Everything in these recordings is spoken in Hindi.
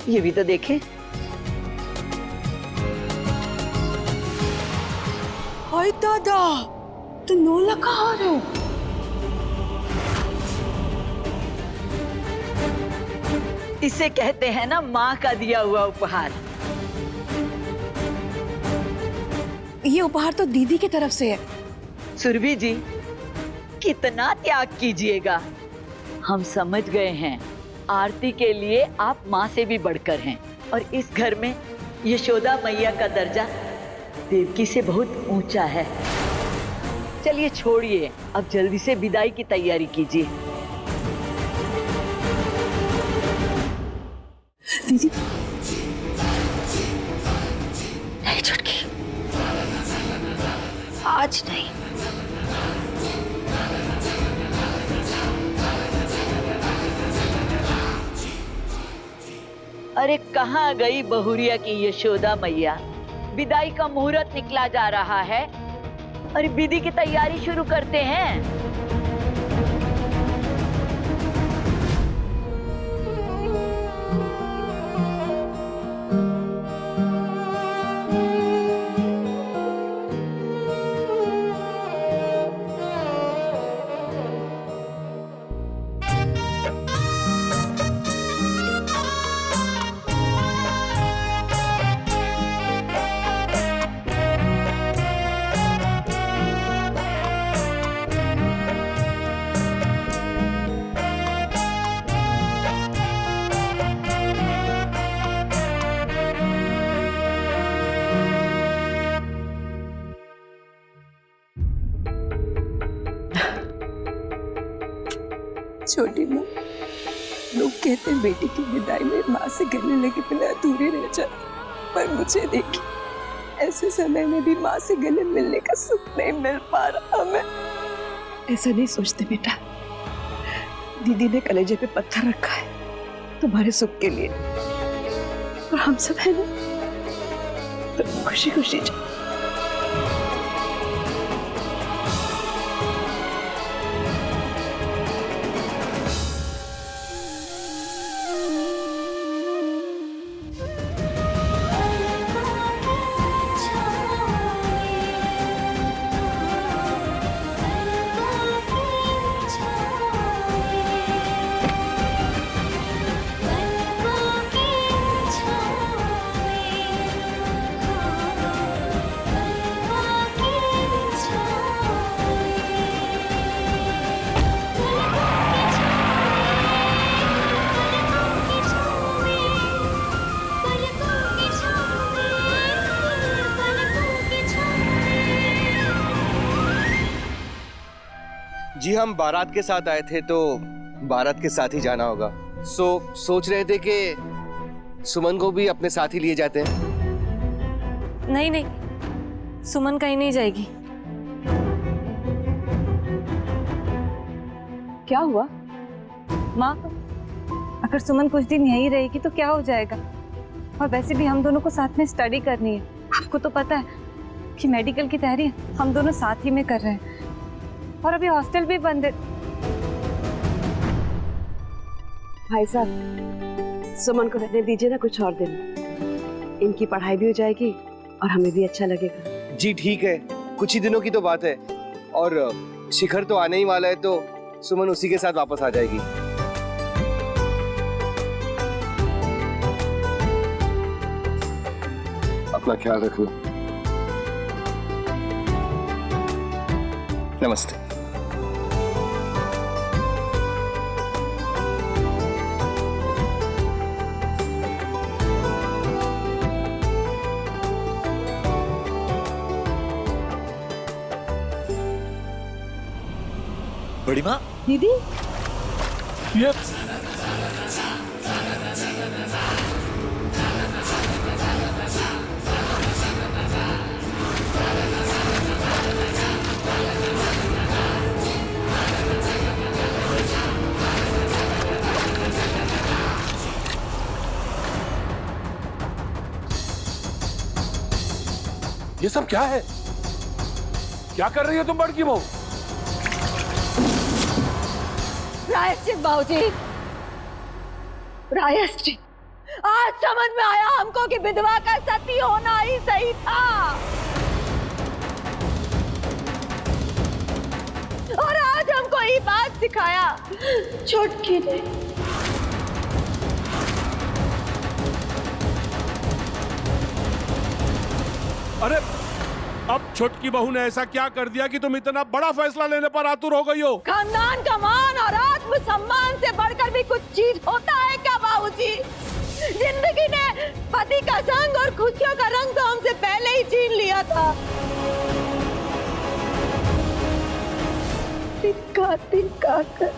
ये भी तो देखें। हाय दादा, तो नोला कहाँ है? इसे कहते हैं ना माँ का दिया हुआ उपहार। ये उपहार तो दीदी की तरफ से है। सुरभि जी, कितना त्याग कीजिएगा। हम समझ गए हैं, आरती के लिए आप माँ से भी बढ़कर हैं और इस घर में यशोदा मैया का दर्जा देवकी से बहुत ऊंचा है। चलिए छोड़िए, अब जल्दी से विदाई की तैयारी कीजिए। दीदी नहीं छुटकी, आज नहीं। अरे कहाँ गई बहुरिया की यशोदा मैया? विदाई का मुहूर्त निकला जा रहा है। अरे विधि की तैयारी शुरू करते हैं। छोटी माँ, लोग कहते हैं बेटी की विदाई में माँ से गले लगे बिना अधूरे रह जाते, पर मुझे देखिए ऐसे समय में भी माँ से गले मिलने का सुख नहीं मिल पा रहा। मैं ऐसा नहीं सोचते बेटा, दीदी ने कलेजे पे पत्थर रखा है तुम्हारे सुख के लिए, और हम सब है ना, तो खुशी खुशी जाओ। जी हम बारात के साथ आए थे तो बारात के साथ ही जाना होगा। सोच रहे थे कि सुमन को भी अपने साथ ही लिए जाते हैं। नहीं नहीं, सुमन कहीं नहीं जाएगी। क्या हुआ माँ, अगर सुमन कुछ दिन यहीं रहेगी तो क्या हो जाएगा? और वैसे भी हम दोनों को साथ में स्टडी करनी है। आपको तो पता है कि मेडिकल की तैयारी हम दोनों साथ ही में कर रहे हैं, और अभी हॉस्टल भी बंद है। भाई साहब, सुमन को रहने दीजिए ना कुछ और दिन, इनकी पढ़ाई भी हो जाएगी और हमें भी अच्छा लगेगा। जी ठीक है, कुछ ही दिनों की तो बात है, और शिखर तो आने ही वाला है, तो सुमन उसी के साथ वापस आ जाएगी। अपना ख्याल रखना। नमस्ते। बड़ी माँ, दीदी, ये सब क्या है? क्या कर रही हो तुम बड़की बहू? प्रायश्चित बाबूजी, प्रायश्चित। आज समझ में आया हमको कि विधवा का सती होना ही सही था। और आज हमको ये बात सिखाया छोटकी ने। अरे अब छोटकी बहू ने ऐसा क्या कर दिया कि तुम इतना बड़ा फैसला लेने पर आतुर हो गई हो? खानदान का मान और आत्मसम्मान से बढ़कर भी कुछ चीज होता है क्या बाबूजी? जिंदगी ने पति का संग और खुशियों का रंग तो हमसे पहले ही छीन लिया था। तिनका कर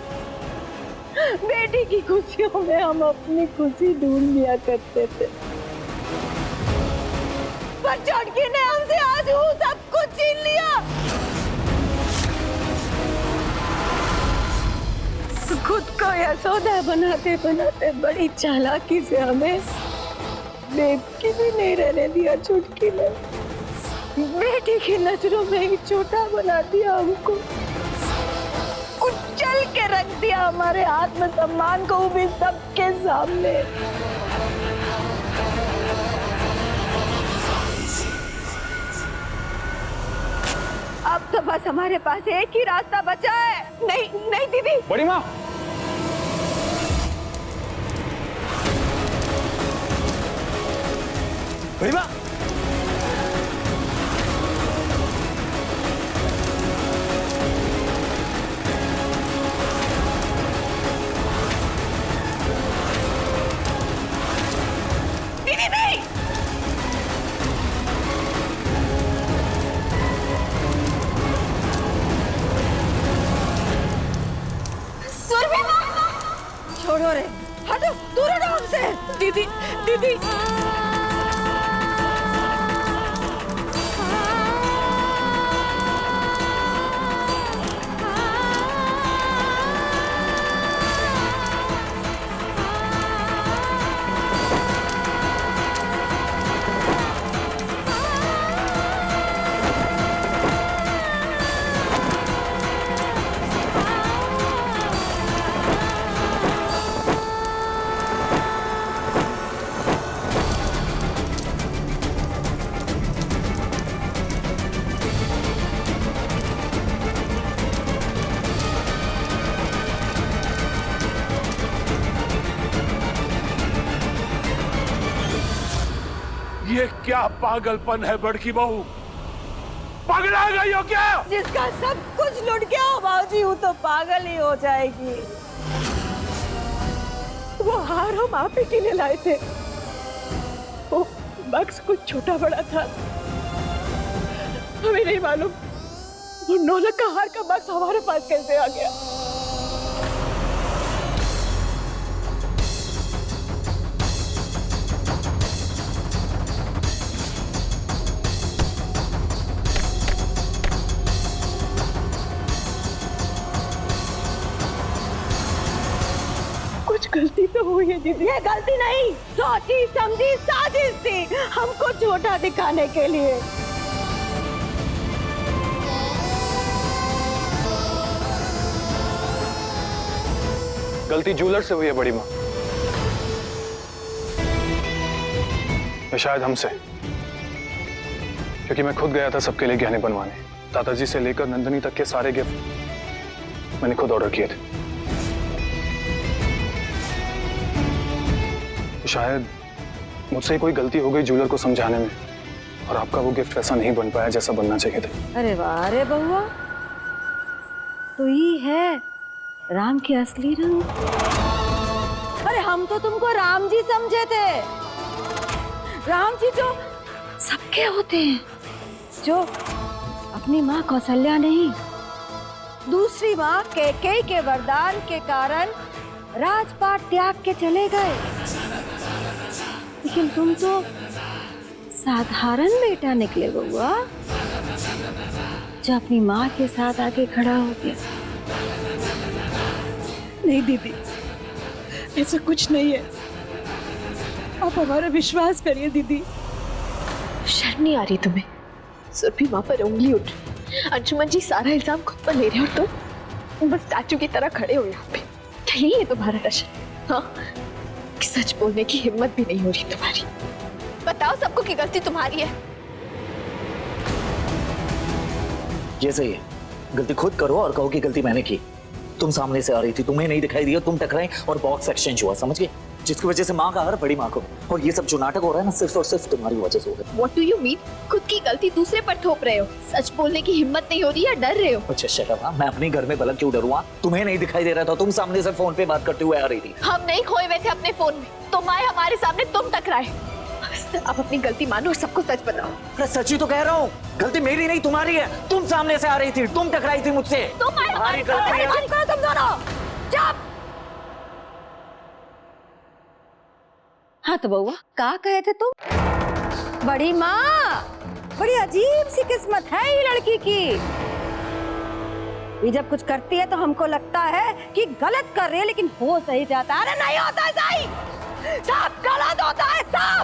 बेटी की खुशियों में हम अपनी खुशी ढूंढ लिया करते थे, पर छोटकी ने हमसे आज वो सब कुछ छीन लिया। खुद को यशोदा बनाते बनाते बड़ी चालाकी से हमें बेटी भी नहीं रहने दिया। छोटकी ने बेटी की नजरों में ही छोटा बना दिया, हमको कुचल के रख दिया, हमारे आत्मसम्मान को भी सबके सामने। अब तो बस हमारे पास एक ही रास्ता बचा है। नहीं नहीं दीदी। बड़ी माँ, बड़ी माँ, दीदी नहीं। छोड़ो रे, हटो, दूर हटो हमसे। दीदी दीदी ये क्या पागलपन है बड़की बहू? पगला गई हो क्या? जिसका सब कुछ लुट गया हो बाबूजी, वो तो पागल ही हो जाएगी। वो हार हम आप ही के लिए लाए थे। वो बक्स कुछ छोटा बड़ा था, हमें नहीं मालूम वो नौलख का हार का बक्स हमारे पास कैसे आ गया। गलती तो हुई है दीदी। ये गलती नहीं, सोची समझी साजिश थी हमको छोटा दिखाने के लिए। गलती जूलर से हुई है बड़ी माँ, या शायद हमसे, क्योंकि मैं खुद गया था सबके लिए गहने बनवाने। दादाजी से लेकर नंदनी तक के सारे गिफ्ट मैंने खुद ऑर्डर किए थे। शायद मुझसे कोई गलती हो गई जूलर को समझाने में, और आपका वो गिफ्ट वैसा नहीं बन पाया जैसा बनना चाहिए था। अरे वाह रे बहुआ, तो ये है राम के असली रंग। अरे हम तो तुमको राम जी समझे थे। राम जी जो सबके होते हैं, जो अपनी माँ कौशल्या नहीं, दूसरी माँ कैकेयी के वरदान के कारण राजपाट त्याग के चले गए। लेकिन तुम तो साधारण बेटा निकले बउआ, जो अपनी माँ के साथ आके खड़ा हो गया। नहीं दीदी, ऐसा कुछ नहीं है, आप हमारा विश्वास करिए दीदी। शर्म नहीं आ रही तुम्हें? सुरभि माँ पर उंगली उठ, अंशुमन जी सारा इल्जाम खुद पर ले रहे हो, तुम बस स्टैचू की तरह खड़े हो यहाँ पे। क्या यही है तुम्हारा टशन? हाँ, कि सच बोलने की हिम्मत भी नहीं हो रही तुम्हारी। बताओ सबको कि गलती तुम्हारी है। ये सही है, गलती खुद करो और कहो कि गलती मैंने की। तुम सामने से आ रही थी, तुम्हें नहीं दिखाई दिया, तुम टकराई और बॉक्स एक्सचेंज हुआ, समझ गए? जिसकी वजह से माँ का हर बड़ी माँ को, और ये सब जो नाटक हो रहा है ना, सिर्फ और सिर्फ तुम्हारी वजह से हो रहा है। What do you mean? खुद की गलती दूसरे पर थोप रहे हो। सच बोलने की हिम्मत नहीं हो रही या डर रहे हो? अच्छा शट अप, मैं अपने घर में भला क्यों डरूं? तुम्हें नहीं दिखाई दे रहा था, तुम सामने से फोन पे बात करते हुए आ रही थी। हम नहीं खोए हुए थे अपने फोन में, तुम आए हमारे सामने, तुम टकराए। अब अपनी गलती मानो और सबको सच बताओ। अरे सच ही तो कह रहा हूँ, गलती मेरी नहीं तुम्हारी है। तुम सामने से आ रही थी, तुम टकराई थी मुझसे। तुम आए हमारी गलती है। तुम दोनों चुप। हाँ तो बउआ, कहा कहे थे तुम? बड़ी माँ, बड़ी अजीब सी किस्मत है ये लड़की की। ये जब कुछ करती है तो हमको लगता है कि गलत कर रही है, लेकिन हो सही जाता है। अरे नहीं होता है सही, सब गलत होता है सब।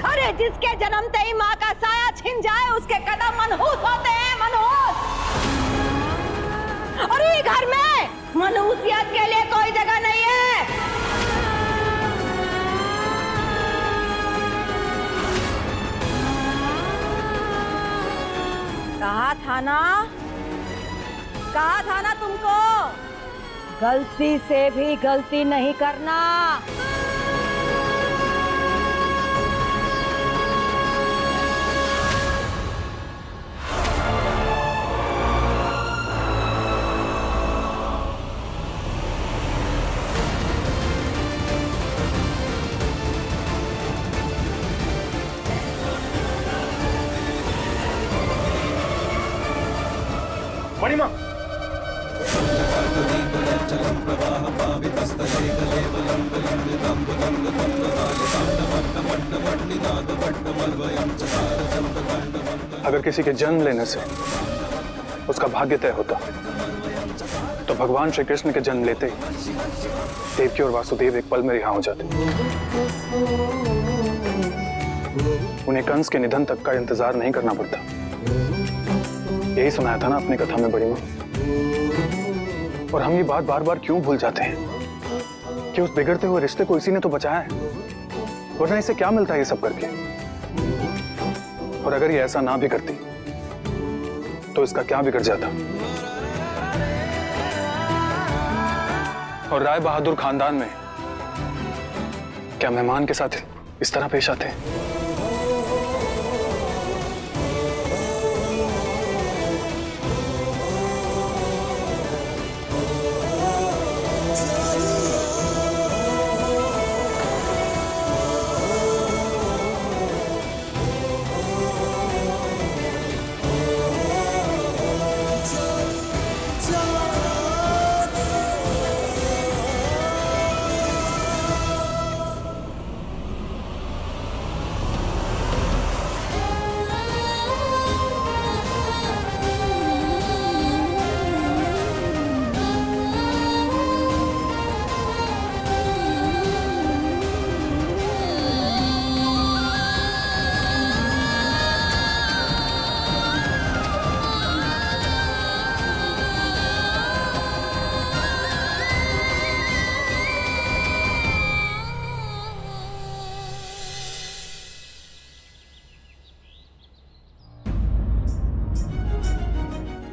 अरे जिसके जन्मते ही माँ का साया छिन जाए, उसके कदम मनहूस होते हैं, मनहूस। और ये घर में मनहूसियत के लिए कोई जगह नहीं है। कहा था ना तुमको, गलती से भी गलती नहीं करना। बड़ी माँ, अगर किसी के जन्म लेने से उसका भाग्य तय होता तो भगवान श्री कृष्ण के जन्म लेते ही देवकी और वासुदेव एक पल में रिहा हो जाते। उन्हें कंस के निधन तक का इंतजार नहीं करना पड़ता। यही सुनाया था ना अपनी कथा में बड़ी माँ। और हम ये बात बार बार क्यों भूल जाते हैं कि उस बिगड़ते हुए रिश्ते को इसी ने तो बचाया है, वरना इसे क्या मिलता है ये सब करके। और अगर ये ऐसा ना भी करती तो इसका क्या बिगड़ जाता। और राय बहादुर खानदान में क्या मेहमान के साथ इस तरह पेश आते हैं?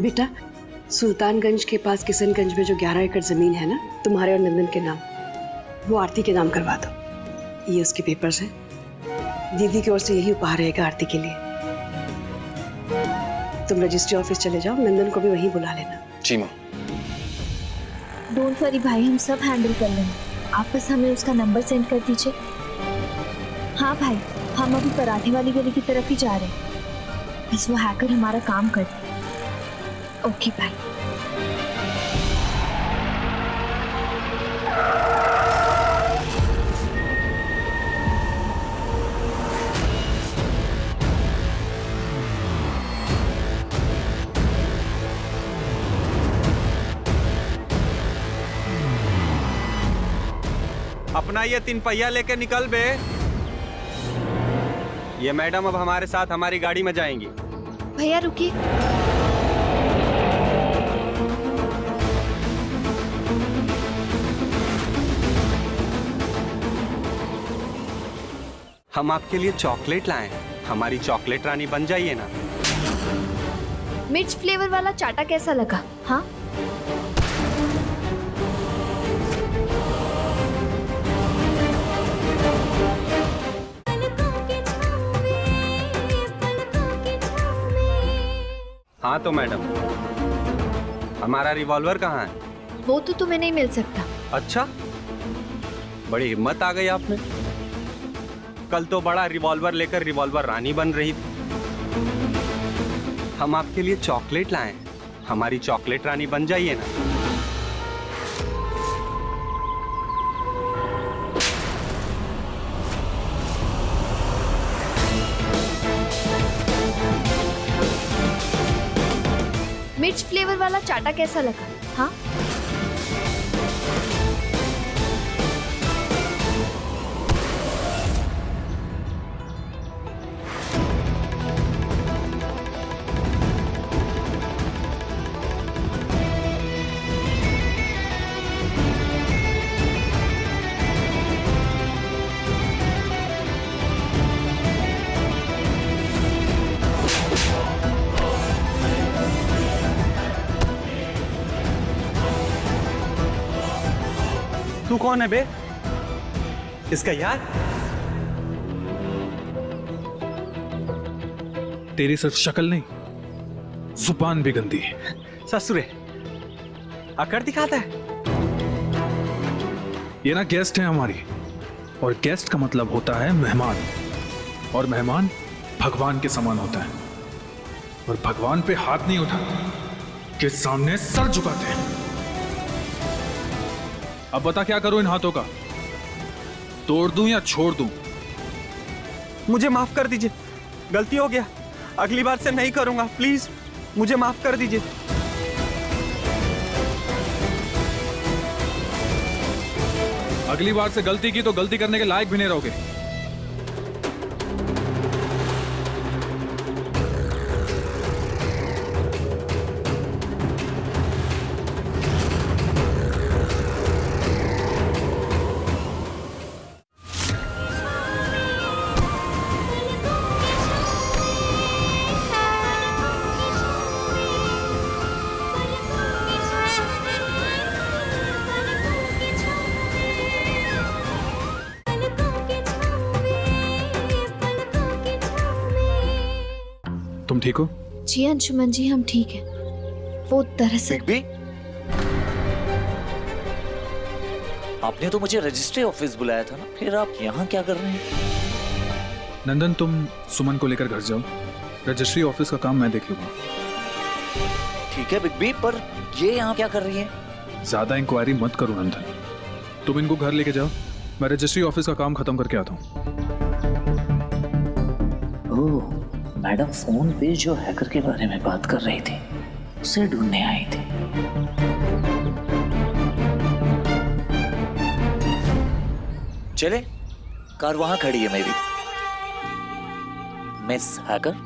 बेटा, सुल्तानगंज के पास किशनगंज में जो 11 एकड़ जमीन है ना तुम्हारे और नंदन के नाम, वो आरती के नाम करवा दो। ये उसके पेपर्स हैं। दीदी की ओर से यही उपहार रहेगा आरती के लिए। तुम रजिस्ट्री ऑफिस चले जाओ, नंदन को भी वहीं बुला लेना। जी माँ। डोंट वरी भाई, हम सब हैंडल कर लेंगे। आप बस हमें उसका नंबर सेंड कर दीजिए। हाँ भाई, हम अभी पराठे वाली गली की तरफ ही जा रहे हैं। बस वो हैकर हमारा काम कर दे। ओके भाई। अपना ये 3 पहिया लेके निकल बे। ये मैडम अब हमारे साथ हमारी गाड़ी में जाएंगी। भैया रुकिए। हम आपके लिए चॉकलेट लाए हैं, हमारी चॉकलेट रानी बन जाइए ना। मिर्च फ्लेवर वाला चाटा कैसा लगा? हाँ, हाँ तो मैडम, हमारा रिवॉल्वर कहाँ है? वो तो तुम्हें नहीं मिल सकता। अच्छा, बड़ी हिम्मत आ गई आप में। कल तो बड़ा रिवॉल्वर लेकर रिवॉल्वर रानी बन रही थी। हम आपके लिए चॉकलेट लाए हैं, हमारी चॉकलेट रानी बन जाइए ना। मिर्च फ्लेवर वाला चाटा कैसा लगा? हाँ, तू कौन है बे? इसका यार? तेरी सिर्फ शक्ल नहीं, जुबान भी गंदी है। ससुरे, अकड़ दिखाता है। ये ना गेस्ट है हमारी, और गेस्ट का मतलब होता है मेहमान, और मेहमान भगवान के समान होता है, और भगवान पे हाथ नहीं उठाते, के सामने सर झुकाते हैं। अब बता क्या करूं इन हाथों का? तोड़ दूं या छोड़ दूं? मुझे माफ कर दीजिए, गलती हो गया, अगली बार से नहीं करूंगा, प्लीज मुझे माफ कर दीजिए। अगली बार से गलती की तो गलती करने के लायक भी नहीं रहोगे। तुम ठीक हो? जी अंशुमन जी, हम ठीक हैं। वो दरअसल बिग बी, आपने तो मुझे रजिस्ट्री ऑफिस बुलाया था ना, फिर आप यहाँ क्या कर रहे हैं? नंदन, तुम सुमन को लेकर घर जाओ, रजिस्ट्री ऑफिस का काम मैं देख लूंगा। ठीक है बिग बी, पर ये यहाँ क्या कर रही है? ज्यादा इंक्वायरी मत करो नंदन, तुम इनको घर लेके जाओ, मैं रजिस्ट्री ऑफिस का काम खत्म करके आता हूँ। ओह, मैडम फोन पे जो हैकर के बारे में बात कर रही थी, उसे ढूंढने आई थी। चले, कार वहां खड़ी है मेरी। मिस हैकर,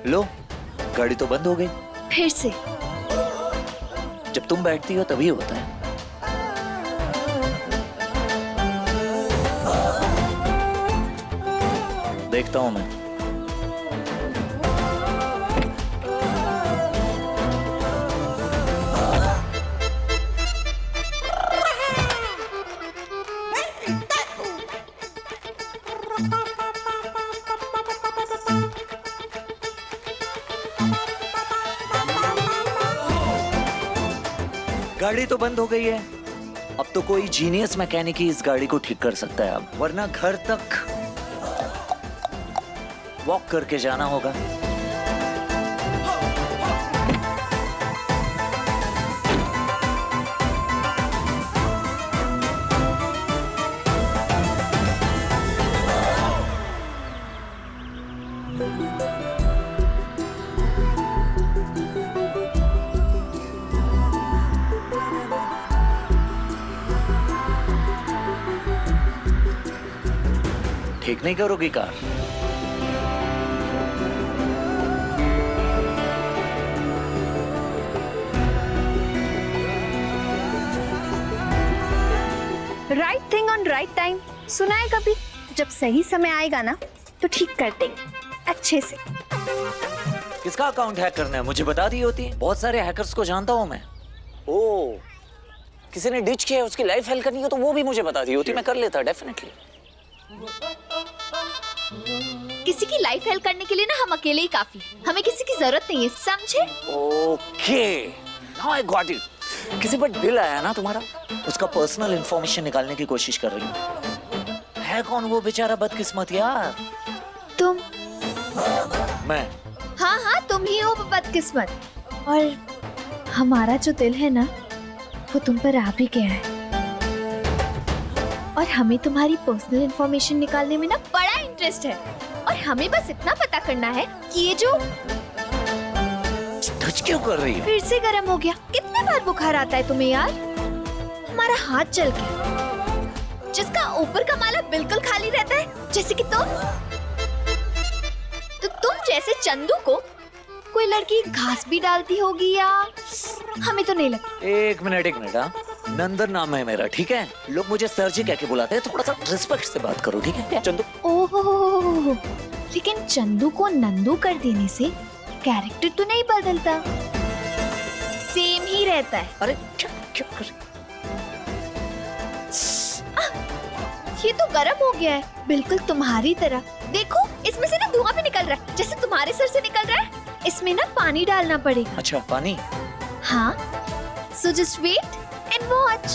लो, गाड़ी तो बंद हो गई। फिर से जब तुम बैठती हो तभी होता है। देखता हूं मैं। गाड़ी तो बंद हो गई है, अब तो कोई जीनियस मैकेनिक ही इस गाड़ी को ठीक कर सकता है, अब वरना घर तक वॉक करके जाना होगा। ठीक नहीं करोगी car? Right thing on right time, सुना है कभी? जब सही समय आएगा ना तो ठीक कर देंगे अच्छे से। किसका अकाउंट हैक करना है मुझे बता दी होती। बहुत सारे हैकर्स को जानता हूँ मैं। ओ, किसी ने डिच किया है, उसकी लाइफ हेल्प करनी हो तो वो भी मुझे बता दी होती, मैं कर लेता डेफिनेटली। किसी की लाइफ हेल्प करने के लिए ना हम अकेले ही काफी, हमें किसी की जरूरत नहीं है, समझे? Okay, now I got it. किसी पर बिल आया ना तुम्हारा, उसका पर्सनल इंफॉर्मेशन निकालने की कोशिश कर रही हूँ। है कौन वो बेचारा बदकिस्मत यार? तुम। मैं? हाँ हाँ, तुम ही हो बदकिस्मत। और हमारा जो दिल है ना वो तुम पर आ भी गया है, और हमें तुम्हारी पर्सनल इंफॉर्मेशन निकालने में ना बड़ा इंटरेस्ट है। और हमें बस इतना पता करना है कि ये जो टच क्यों कर रही हो? फिर से गर्म हो गया। कितने बार बुखार आता है तुम्हें यार? हमारा हाथ जल गया, जिसका ऊपर का माला बिल्कुल खाली रहता है, जैसे कि तुम। तो तुम जैसे चंदू को कोई लड़की घास भी डालती होगी या? हमें तो नहीं लगता। एक मिनट हाँ? नंदन नाम है मेरा, ठीक है? लोग मुझे सर जी कह के बुलाते हैं, थोड़ा सा रिस्पेक्ट से बात करो, ठीक है? चंदू। ओहो, लेकिन चंदू को नंदू कर देने से कैरेक्टर तो नहीं बदलता, सेम ही रहता है। अरे क्या कर? ये तो गर्म हो गया है, बिल्कुल तुम्हारी तरह। देखो, इसमें से ना धुआं भी निकल रहा है, जैसे तुम्हारे सर से निकल रहा है। इसमें ना पानी डालना पड़ेगा। अच्छा, पानी? हाँ, so just wait and watch.